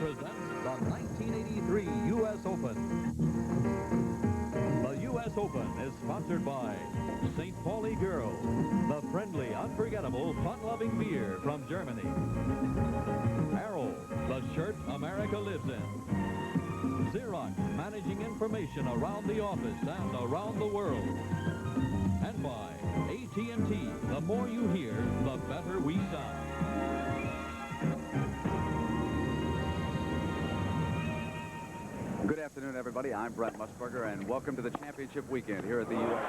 presents the 1983 U.S. Open. The U.S. Open is sponsored by St. Pauli Girl, the friendly, unforgettable, fun-loving beer from Germany. Arrow, the shirt America lives in. Xerox, managing information around the office and around the world. And by AT&T, the more you hear, the better we sound. Good afternoon, everybody. I'm Brent Musburger, and welcome to the championship weekend here at the U.S.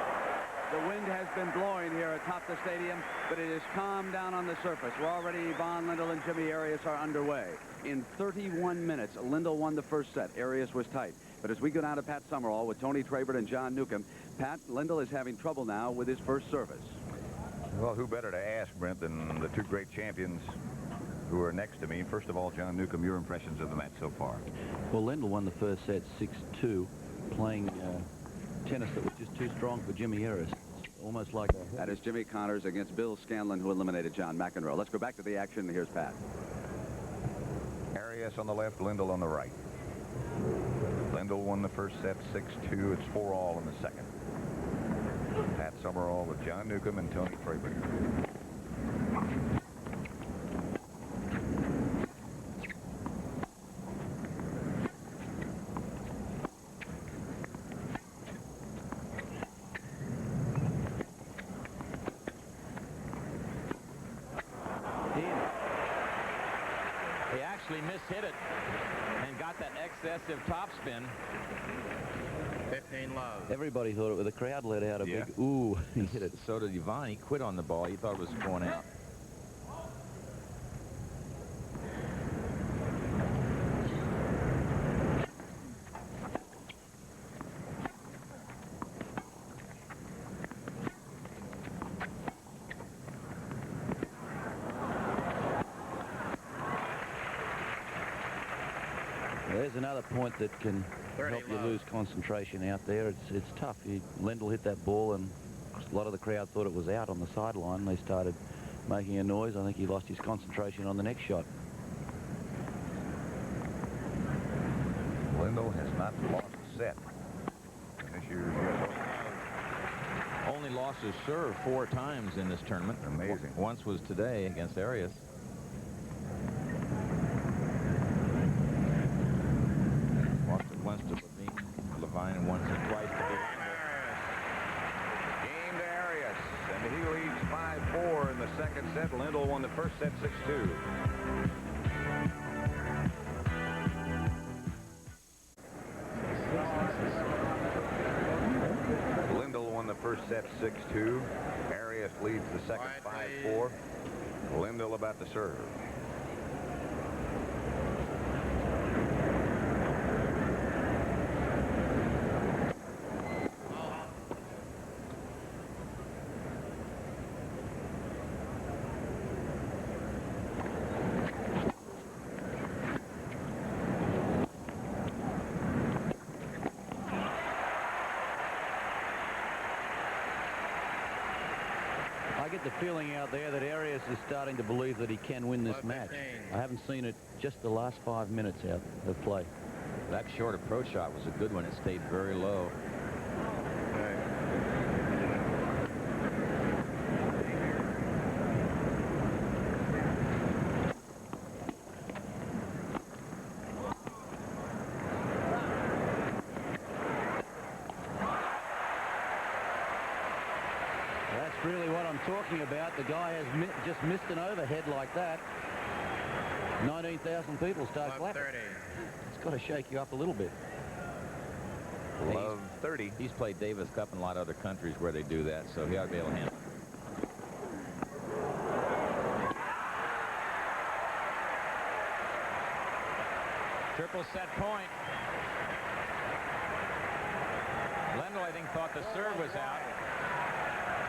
The wind has been blowing here atop the stadium, but it has calmed down on the surface. We're already, Von Lendl and Jimmy Arias are underway. In 31 minutes, Lendl won the first set. Arias was tight. But as we go down to Pat Summerall with Tony Trabert and John Newcomb, Pat, Lendl is having trouble now with his first service. Well, who better to ask, Brent, than the two great champions who are next to me. First of all, John Newcomb, your impressions of the match so far? Well, Lendl won the first set 6-2, playing tennis that was just too strong for Jimmy Arias. Almost like a... That is Jimmy Connors against Bill Scanlon, who eliminated John McEnroe. Let's go back to the action. Here's Pat. Arias on the left, Lendl on the right. Lendl won the first set 6-2. It's 4-all in the second. Pat Summerall with John Newcomb and Tony Trabert. He actually mishit it and got that excessive topspin. 15 love. Everybody thought it was the crowd let out a big ooh. He hit it. So did Yvonne. He quit on the ball. He thought it was going out. There's another point that can help you lose concentration out there. It's tough. Lendl hit that ball, and a lot of the crowd thought it was out on the sideline. They started making a noise. I think he lost his concentration on the next shot. Lendl has not lost a set in this year's U.S. Open. Only lost his serve 4 times in this tournament. Amazing. Once was today against Arias. Once to Levine and once or twice to Game to Arias, and he leads 5-4 in the second set. Lendl won the first set 6-2. Lendl won the first set 6-2. Arias leads the second 5-4. Lendl about to serve. I get the feeling out there that Arias is starting to believe that he can win this match. I haven't seen it just the last 5 minutes out of play. That short approach shot was a good one. It stayed very low. That's really what I'm talking about. The guy has just missed an overhead like that. 19,000 people start clapping. It's got to shake you up a little bit. Love 30. He's played Davis Cup in a lot of other countries where they do that, so he ought to be able to handle it. Triple set point. Lendl, I think, thought the serve was out.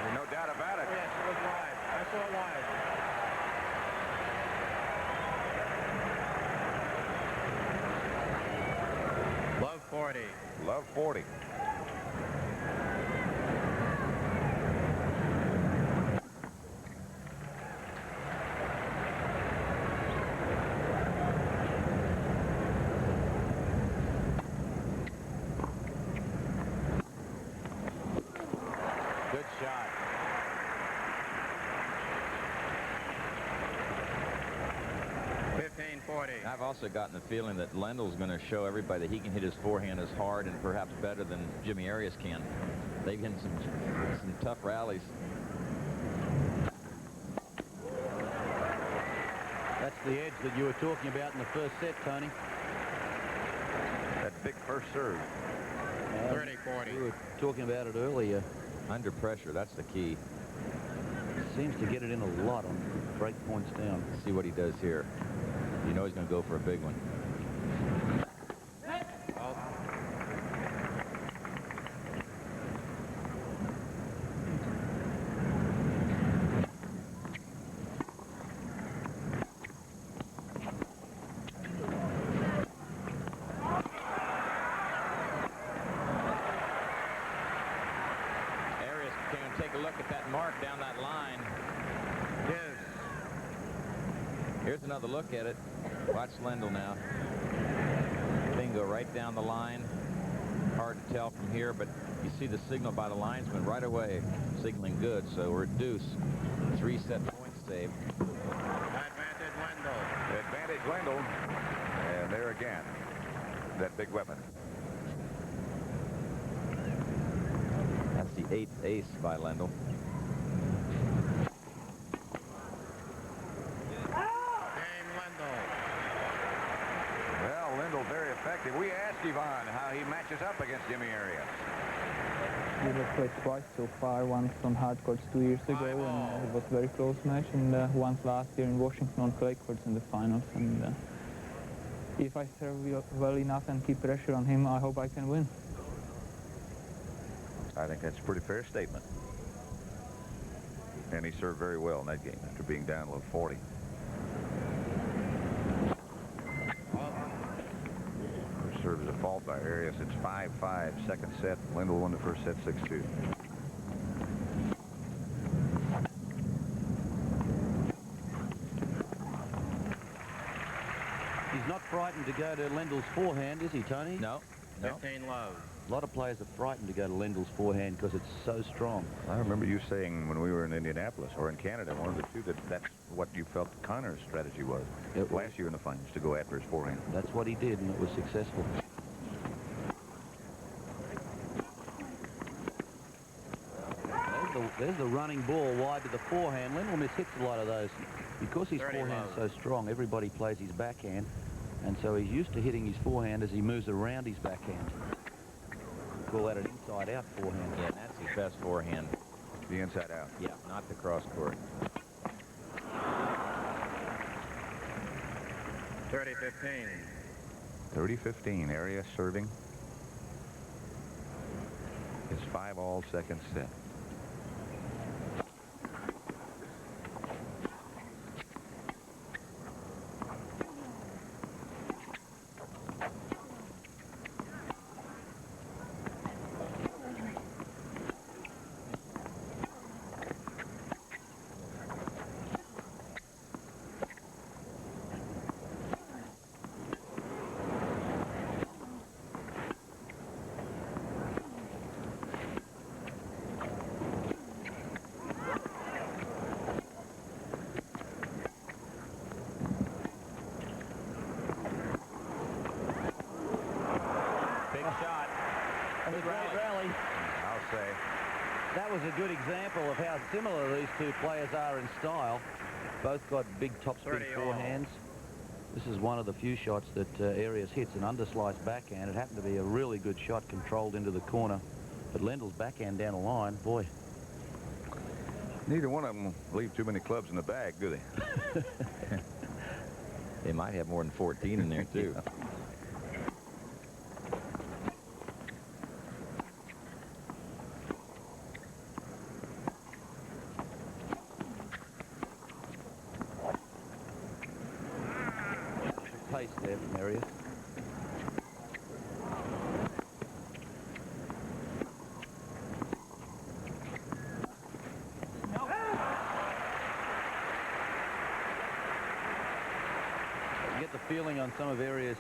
There's no doubt about it. Yes, it was live. I saw it live. Love 40. Love 40. 40. I've also gotten the feeling that Lendl's going to show everybody that he can hit his forehand as hard and perhaps better than Jimmy Arias can. They've hit some tough rallies. That's the edge that you were talking about in the first set, Tony. That big first serve. 30-40. We were talking about it earlier. Under pressure, that's the key. Seems to get it in a lot on break points down. See what he does here. You know he's going to go for a big one. Arias can take a look at that mark down that line. Yes. Here's another look at it. Watch Lendl now. Bingo, right down the line. Hard to tell from here, but you see the signal by the linesman right away, signaling good. So we're at deuce. 3-set points saved. Advantage Lendl. Advantage Lendl. And there again, that big weapon. That's the 8th ace by Lendl. Game Lendl. Well, Lendl very effective. We asked Yvonne how he matches up against Jimmy Arias. We have played twice so far, once on hard courts 2 years ago, and it was a very close match, and once last year in Washington on clay courts in the finals. And if I serve well enough and keep pressure on him, I hope I can win. I think that's a pretty fair statement. And he served very well in that game after being down low 40. First serve is a fault by Arias. It's 5-5 second set. Lendl won the first set 6-2. He's not frightened to go to Lendl's forehand, is he, Tony? No. 15 love. A lot of players are frightened to go to Lendl's forehand because it's so strong. I remember you saying when we were in Indianapolis or in Canada, one of the two, that's what you felt Connor's strategy was last year in the finals, to go after his forehand. That's what he did, and it was successful. There's the running ball wide to the forehand. Lendl mishits a lot of those. Because his forehand's so strong, everybody plays his backhand, and so he's used to hitting his forehand as he moves around his backhand. Call that an inside-out forehand. Yeah, and that's his best forehand. The inside out. Yeah, not the cross court. 30-15. 30-15. Arias serving. It's 5-all second set. That was a good example of how similar these two players are in style. Both got big topspin forehands. This is one of the few shots that Arias hits, an underslice backhand. It happened to be a really good shot, controlled into the corner. But Lendl's backhand down the line, boy. Neither one of them leave too many clubs in the bag, do they? They might have more than 14 in there, too. Pace there from Arias. You get the feeling on some of Arias's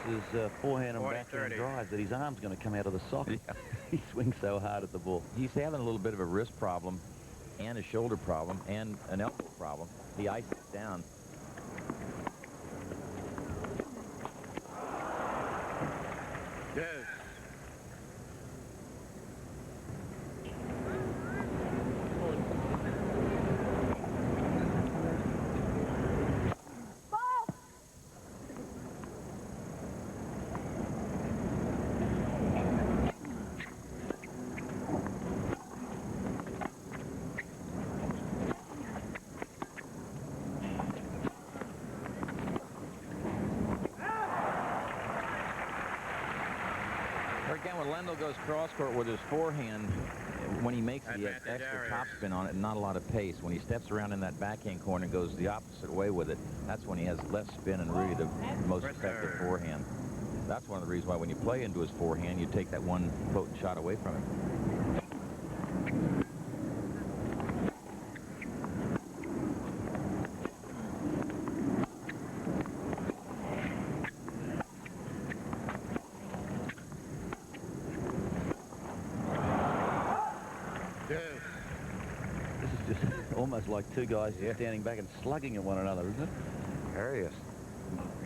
forehand and backhand drives that his arm's going to come out of the socket. Yeah. He swings so hard at the ball. He's having a little bit of a wrist problem and a shoulder problem and an elbow problem. He ices down. Again, when Lendl goes cross-court with his forehand, when he makes the extra topspin on it, not a lot of pace. When he steps around in that backhand corner and goes the opposite way with it, that's when he has less spin and really the most effective forehand. That's one of the reasons why when you play into his forehand, you take that one potent shot away from him. Almost like two guys standing back and slugging at one another, isn't it? Arias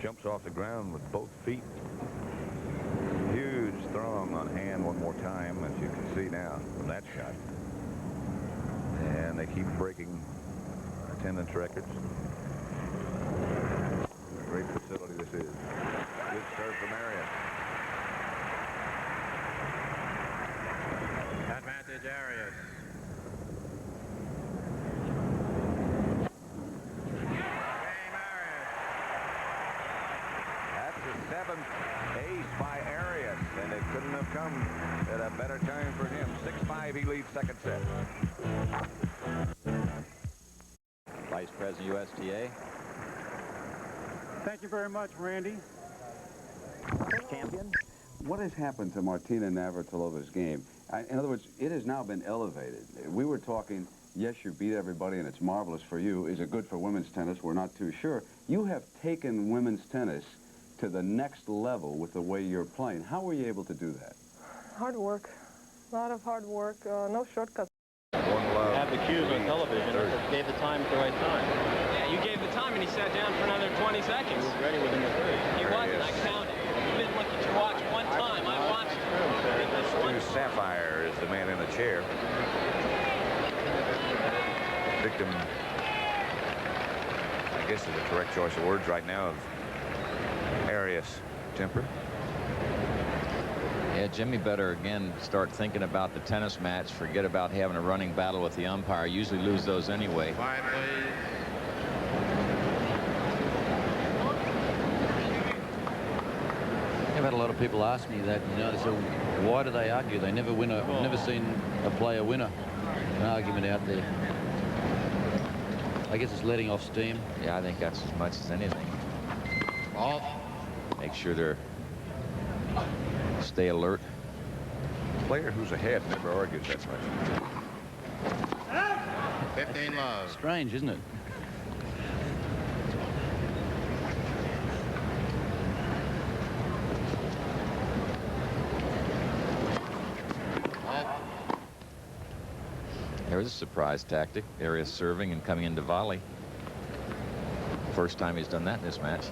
jumps off the ground with both feet. Huge throng on hand one more time, as you can see now from that shot. And they keep breaking attendance records. Great facility this is. Good serve from Arias. Advantage Arias. Seventh ace by Arias, and it couldn't have come at a better time for him. 6-5, he leads second set. Vice President USTA. Thank you very much, Randy. Champion. What has happened to Martina Navratilova's game? In other words, it has now been elevated. We were talking, yes, you beat everybody, and it's marvelous for you. Is it good for women's tennis? We're not too sure. You have taken women's tennis to the next level with the way you're playing. How were you able to do that? Hard work. A lot of hard work. No shortcuts. Have the cues on television. Gave the time at the right time. Yeah, you gave the time and he sat down for another 20 seconds. He was ready within the third. He wasn't. I counted. You didn't look at your watch one time. I watched it. Stu Sapphire is the man in the chair. Victim, I guess is the correct choice of words right now, of Arias temper. Yeah, Jimmy better again start thinking about the tennis match. Forget about having a running battle with the umpire. Usually lose those anyway. Quiet, please. I've had a lot of people ask me that, you know, they say, why do they argue? They never win. I've never seen a player win an argument out there. I guess it's letting off steam. Yeah, I think that's as much as anything. Ball. Make sure they're stay alert. Player who's ahead never argues that much. 15 love. Strange, isn't it? There's a surprise tactic. Arias serving and coming into volley. First time he's done that in this match.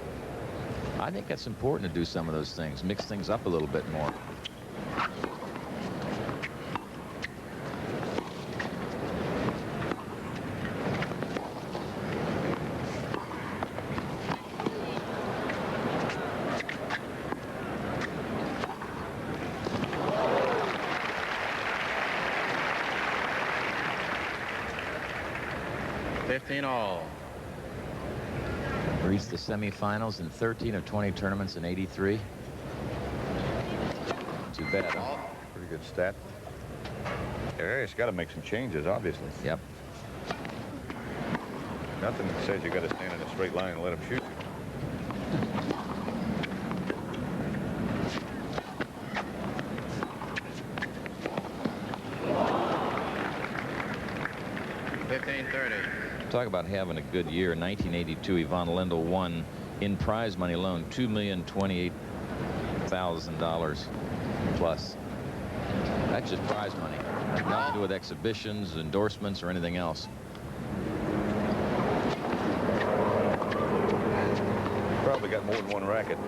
I think that's important to do some of those things. Mix things up a little bit more. All. Reached the semifinals in 13 of 20 tournaments in '83. Too bad. Huh? Pretty good stat. Arias got to make some changes, obviously. Yep. Nothing that says you got to stand in a straight line and let him shoot. Talk about having a good year. In 1982, Yvonne Lendl won in prize money alone $2,028,000 plus. That's just prize money. Nothing to do with exhibitions, endorsements, or anything else. Probably got more than one racket.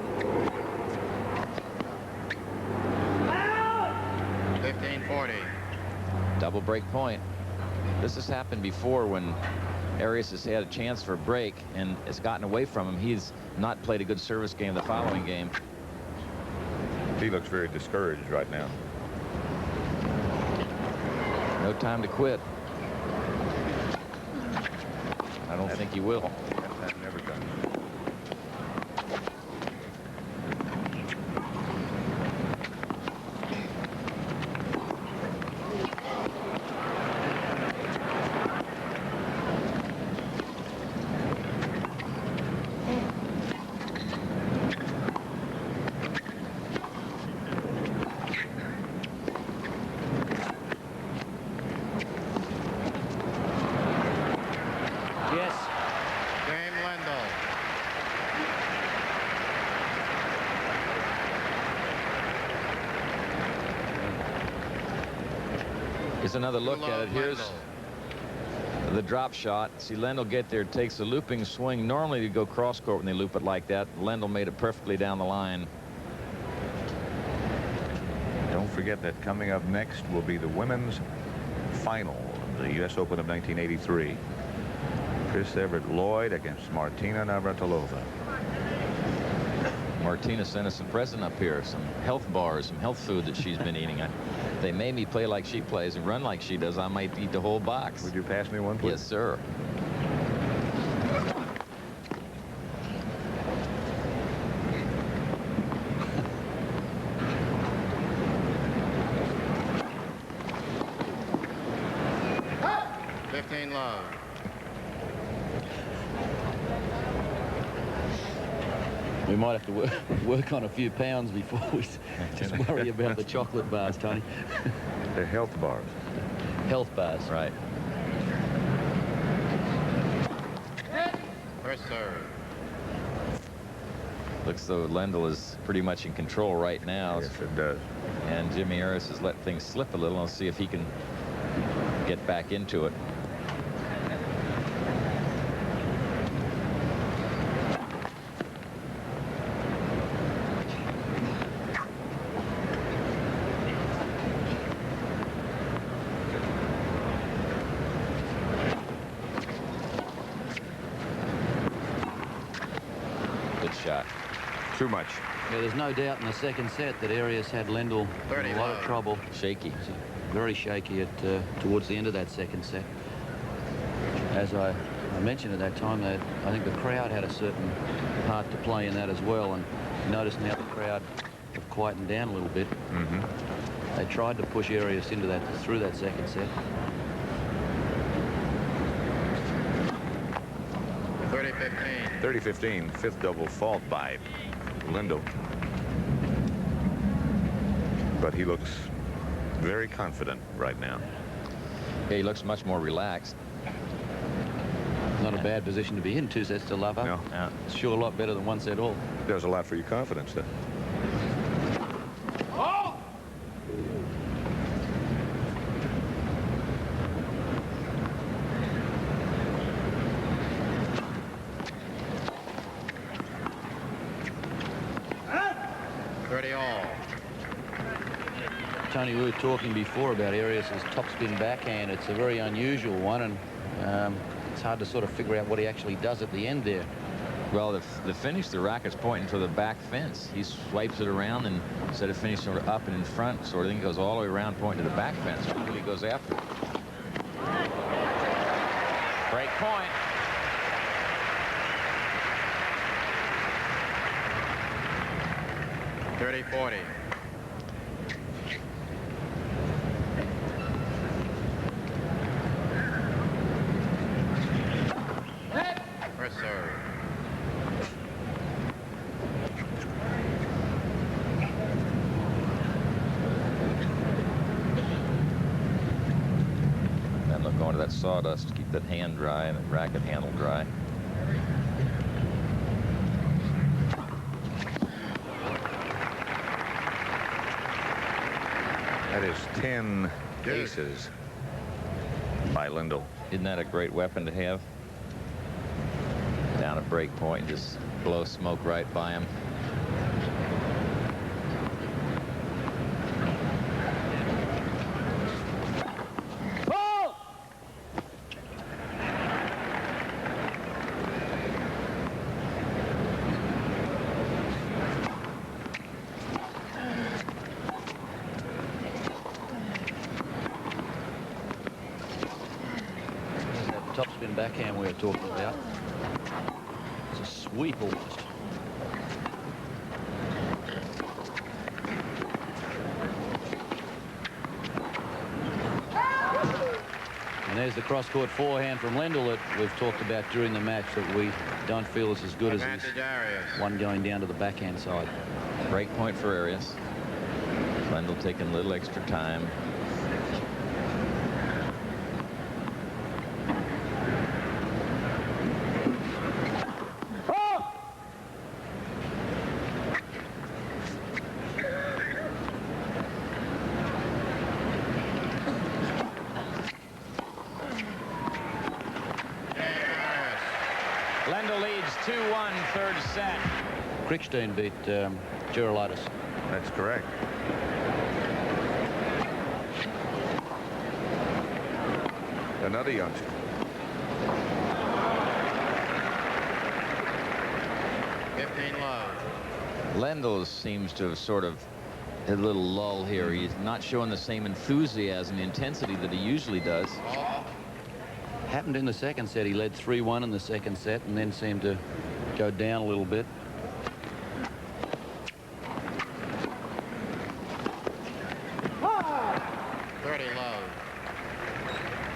1540. Double break point. This has happened before when Arias has had a chance for a break and it's gotten away from him. He's not played a good service game the following game. He looks very discouraged right now. No time to quit. I don't think he will. That never done. Here's another look at it. Here's the drop shot. See Lendl get there, takes a looping swing. Normally you go cross court when they loop it like that. Lendl made it perfectly down the line. Don't forget that coming up next will be the women's final, the U.S. Open of 1983. Chris Everett Lloyd against Martina Navratilova. Martina sent us a present up here, some health bars, some health food that she's been eating. If they made me play like she plays and run like she does, I might eat the whole box. Would you pass me one, please? Yes, sir. We might have to work on a few pounds before we just worry about the chocolate bars, Tony. They're health bars. Health bars. Right. First serve. Looks though Lendl is pretty much in control right now. Yes, it does. And Jimmy Arias has let things slip a little. I'll see if he can get back into it. Too much. Yeah, there's no doubt in the second set that Arias had Lendl in a lot of trouble. Shaky. Very shaky at towards the end of that second set. As I mentioned at that time, that I think the crowd had a certain part to play in that as well. And you notice now the crowd have quietened down a little bit. They tried to push Arias into that through that second set. 30-15. 30-15, fifth double fault by Lendl. But he looks very confident right now. Yeah, he looks much more relaxed. Not a bad position to be in, 2 sets to love up. No. Yeah. It's sure a lot better than 1 set all. Does a lot for your confidence, then. Tony, we were talking before about Arias' topspin backhand. It's a very unusual one, and it's hard to sort of figure out what he actually does at the end there. Well, the finish, the racket's pointing to the back fence. He swipes it around, and instead of finishing sort of up and in front, sort of thing, goes all the way around pointing to the back fence. He really goes after it. Break point. .30-40. First serve. And look, going to that sawdust, keep that hand dry and the racket handle dry. That is 10 aces by Lendl. Isn't that a great weapon to have? Down at break point, just blow smoke right by him. Topspin backhand we were talking about. It's a sweep almost. And there's the cross-court forehand from Lendl that we've talked about during the match that we don't feel is as good as his one going down to the backhand side. Break point for Arias. Lendl taking a little extra time. 2-1 third set. Krickstein beat Gerolaitis. That's correct. Another youngster. Lendl seems to have sort of had a little lull here. He's not showing the same enthusiasm, intensity that he usually does. Happened in the second set. He led 3-1 in the second set and then seemed to go down a little bit.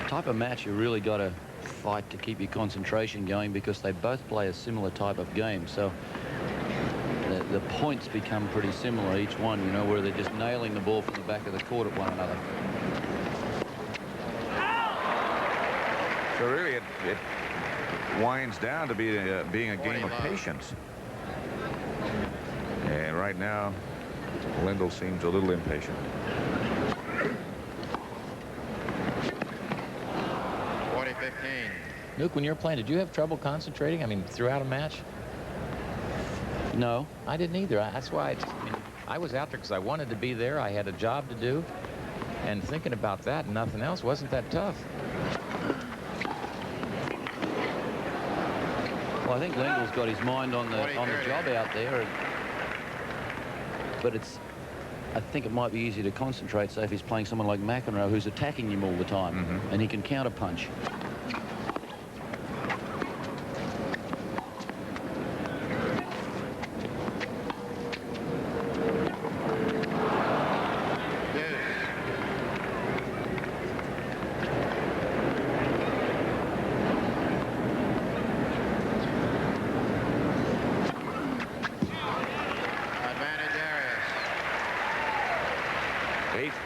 Type of match you really got to fight to keep your concentration going, because they both play a similar type of game. So the points become pretty similar each one, you know, where they're just nailing the ball from the back of the court at one another. So really it winds down to be being a game of patience. And right now Lendl seems a little impatient. Nuke, when you were playing, did you have trouble concentrating? I mean, throughout a match? No. I didn't either. That's why I was out there because I wanted to be there. I had a job to do. And thinking about that and nothing else wasn't that tough. Well, I think Lendl's got his mind on the job out there. But I think it might be easier to concentrate, say, if he's playing someone like McEnroe, who's attacking him all the time, and he can counterpunch.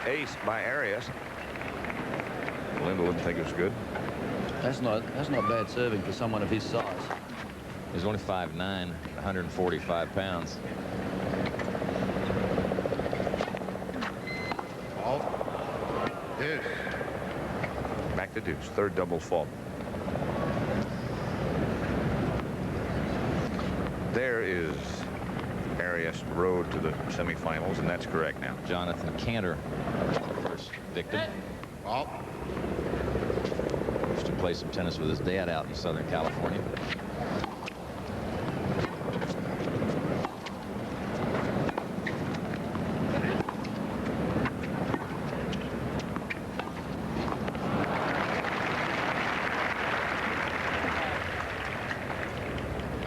Ace by Arias. Lendl didn't think it was good. That's not bad serving for someone of his size. He's only 5'9", 145 pounds. Deuce. Back to deuce. Third doubles fault. There is Arias' road to the semifinals, and that's correct now. Jonathan Cantor, first victim. Used to play some tennis with his dad out in Southern California.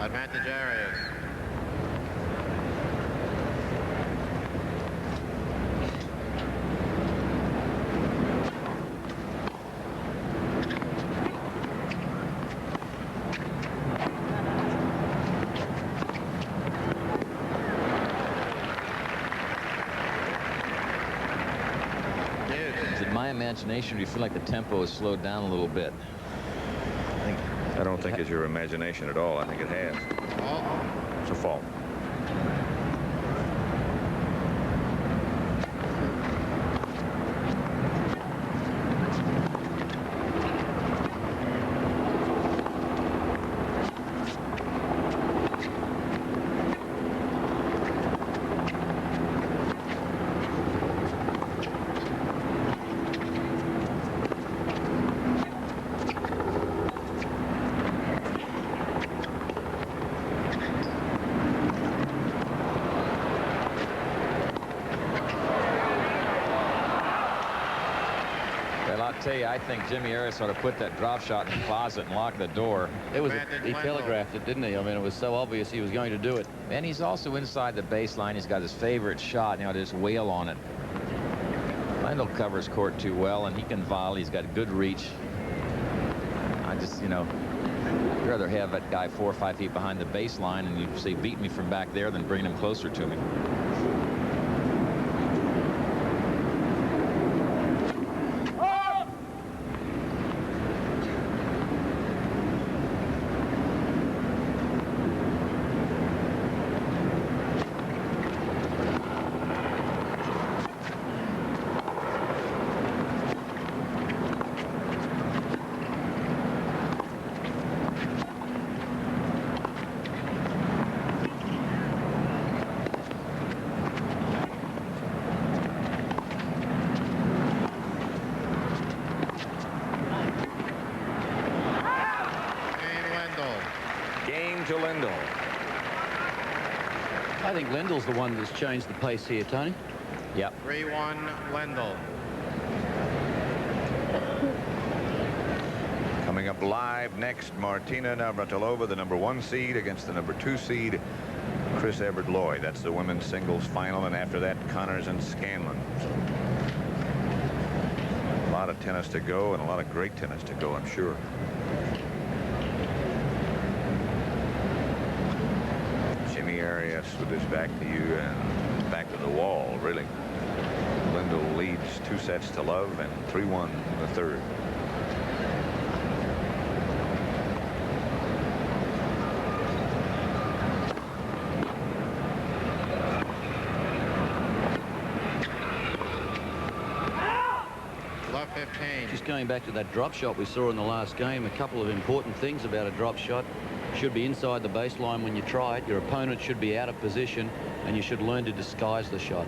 Advantage Arias. Imagination, do you feel like the tempo has slowed down a little bit? I don't think it's your imagination at all. I think it has. It's a fault. I'll tell you, I think Jimmy Arias ought to put that drop shot in the closet and lock the door. It was he telegraphed it, didn't he? I mean, it was so obvious he was going to do it. And he's also inside the baseline. He's got his favorite shot, you know, to just wail on it. Lendl covers court too well, and he can volley. He's got good reach. I just, you know, I'd rather have that guy 4 or 5 feet behind the baseline and you say beat me from back there than bring him closer to me. Lendl's the one that's changed the pace here, Tony. Yep. 3-1 Lendl. Coming up live next, Martina Navratilova, the #1 seed, against the #2 seed, Chris Evert-Lloyd. That's the women's singles final, and after that, Connors and Scanlon. A lot of tennis to go, and a lot of great tennis to go, I'm sure. Jimmy Arias with his back to you and back to the wall, really. Lendl leads 2-0 and 3-1 in the third. Just going back to that drop shot we saw in the last game, a couple of important things about a drop shot. Should be inside the baseline when you try it. Your opponent should be out of position, and you should learn to disguise the shot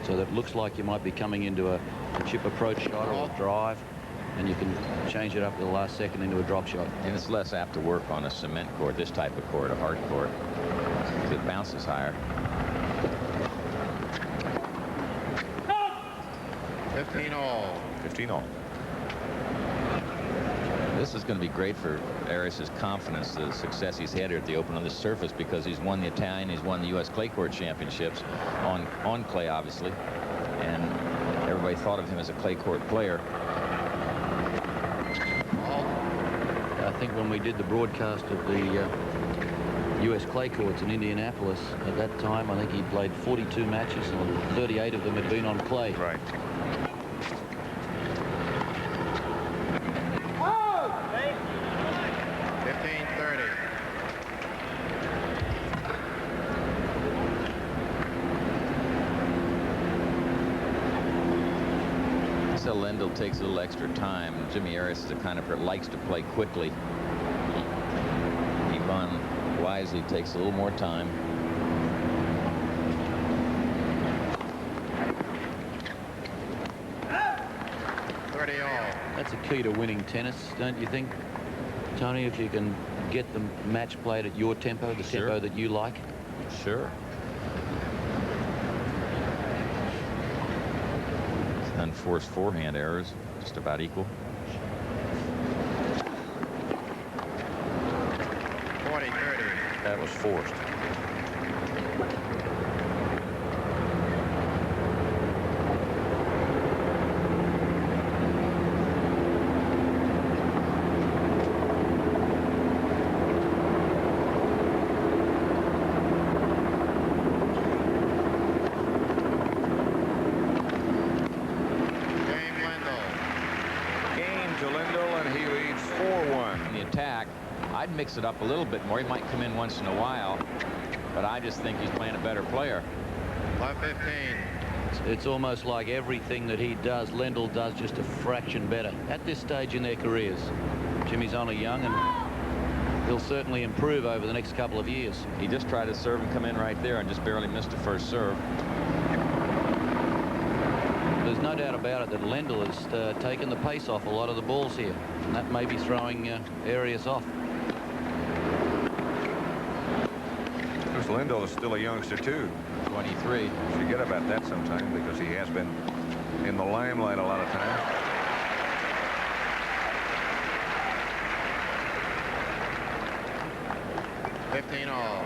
so that it looks like you might be coming into a chip approach shot or a drive, and you can change it up at the last second into a drop shot. And it's less apt to work on a cement court, this type of court, a hard court, because it bounces higher. 15-all. 15-all. This is going to be great for Arias' confidence, the success he's had here at the Open on this surface, because he's won the Italian, he's won the U.S. clay court championships on clay, obviously, and everybody thought of him as a clay court player. I think when we did the broadcast of the U.S. clay courts in Indianapolis at that time, I think he played 42 matches, and 38 of them had been on clay. Right. Lendl takes a little extra time. Jimmy Arias is the kind of player that likes to play quickly. Ivan wisely takes a little more time. That's a key to winning tennis, don't you think, Tony? If you can get the match played at your tempo, the tempo that you like. Sure. Unforced forehand errors, just about equal. 40-30. That was forced. I'd mix it up a little bit more. He might come in once in a while, but I just think he's playing a better player. 5-15. It's almost like everything that he does, Lendl does just a fraction better at this stage in their careers. Jimmy's only young, and he'll certainly improve over the next couple of years. He just tried to serve and come in right there and just barely missed the first serve. There's no doubt about it that Lendl has taken the pace off a lot of the balls here, and that may be throwing Arias off. Lendl is still a youngster too. 23. Forget about that sometimes, because he has been in the limelight a lot of times. $15-all.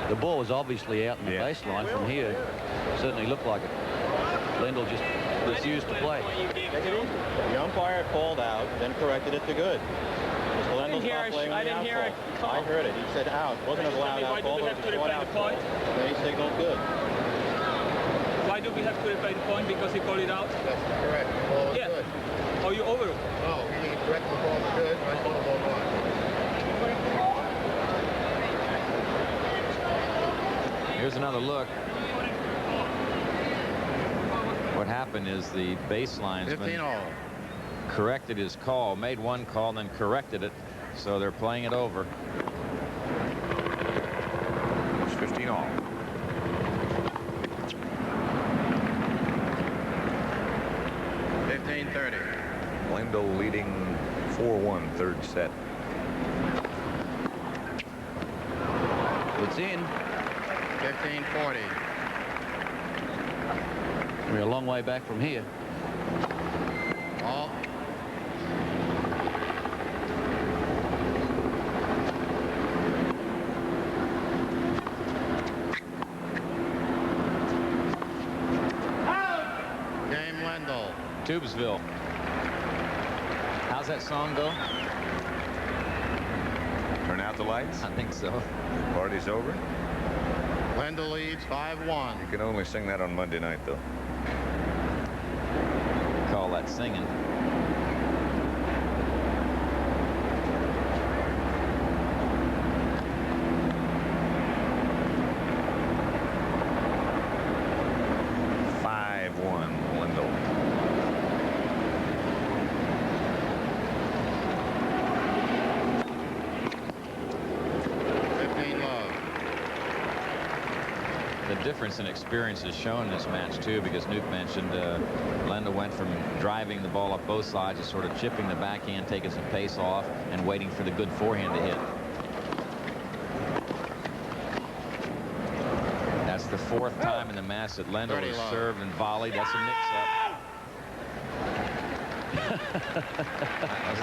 The ball was obviously out in the baseline from here. Certainly looked like it. Lendl just refused to play. The umpire called out, then corrected it to good. I didn't hear it. I heard it. He said out. Wasn't a loud out call, but it was out call. Then he signaled good. Why do we have to replay the point? Because he called it out? That's correct. The ball was good. Oh, you overruled? No, he corrected the ball was good. I told the ball was. Here's another look. What happened is the baselinesman corrected his call, made one call, then corrected it, so they're playing it over. It's 15-all. Lendl leading 4-1 third set. It's in. 15-40. We're a long way back from here. All. Game Lendl. Tubesville. How's that song go? Turn out the lights. I think so. Party's over. Lendl leads 5-1. You can only sing that on Monday night, though. Call that singing. Difference in experience is shown in this match too, because Nuke mentioned Lendl went from driving the ball up both sides to sort of chipping the backhand, taking some pace off, and waiting for the good forehand to hit. That's the fourth time in the match that Lendl has served and volleyed. That's a mix-up.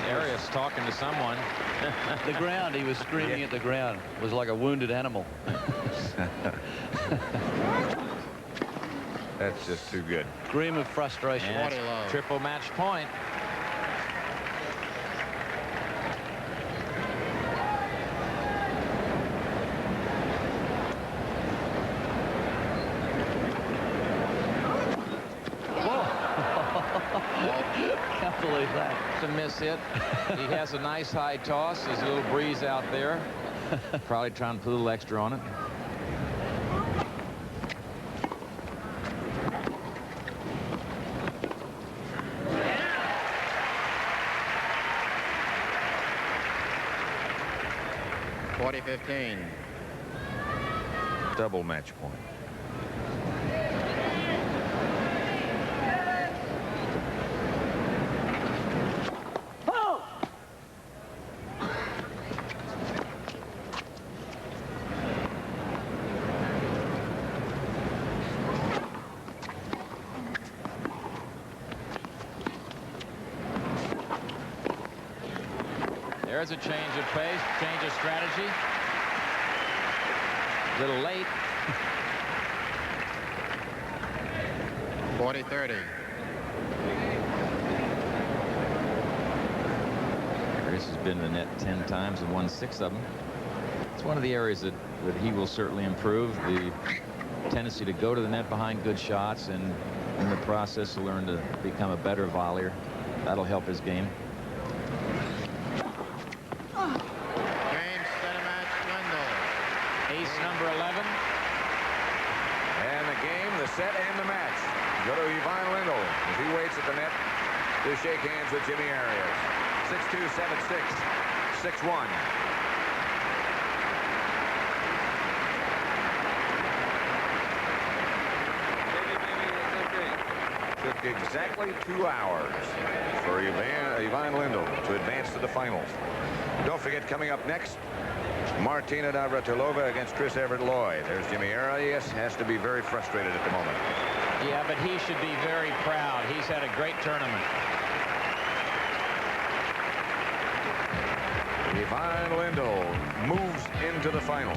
Arias talking to someone. The ground, he was screaming at the ground. It was like a wounded animal. That's just too good. Scream of frustration. And triple match point. Can't believe that. It's a miss hit. He has a nice high toss. There's a little breeze out there. Probably trying to put a little extra on it. Double match point. There's a change of pace, change of strategy. A little late. 40-30. Arias has been in the net 10 times and won 6 of them. It's one of the areas that he will certainly improve. The tendency to go to the net behind good shots, and in the process to learn to become a better volleyer. That'll help his game. Number 11. And the game, the set, and the match go to Ivan Lendl as he waits at the net to shake hands with Jimmy Arias. 6-2, 7-6, 6-1. Took exactly 2 hours for Ivan Lendl to advance to the finals. Don't forget, coming up next, Martina Navratilova against Chris Everett Lloyd. There's Jimmy Arias. Has to be very frustrated at the moment. Yeah, but he should be very proud. He's had a great tournament. Ivan Lendl moves into the final.